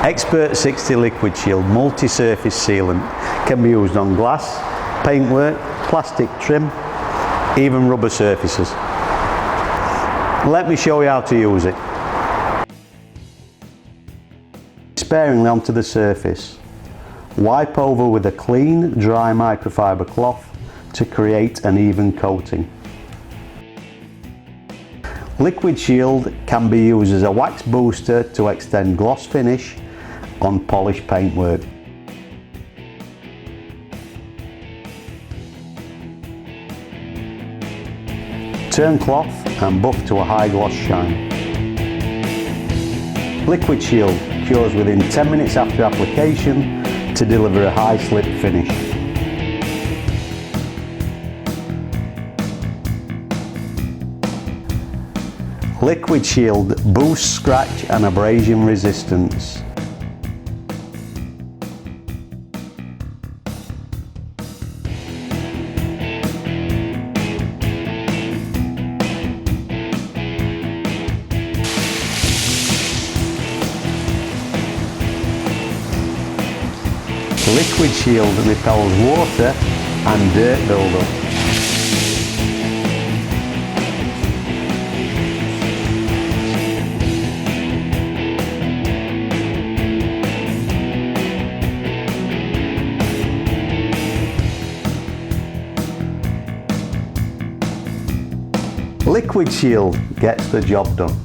Xpert-60 Liquid Shield multi-surface sealant can be used on glass, paintwork, plastic trim, even rubber surfaces. Let me show you how to use it. Sparingly onto the surface. Wipe over with a clean, dry microfiber cloth to create an even coating. Liquid Shield can be used as a wax booster to extend gloss finish on polished paintwork. Turn cloth and buff to a high gloss shine. Liquid Shield cures within 10 minutes after application to deliver a high slip finish. Liquid Shield boosts scratch and abrasion resistance. Liquid Shield repels water and dirt buildup. Liquid Shield gets the job done.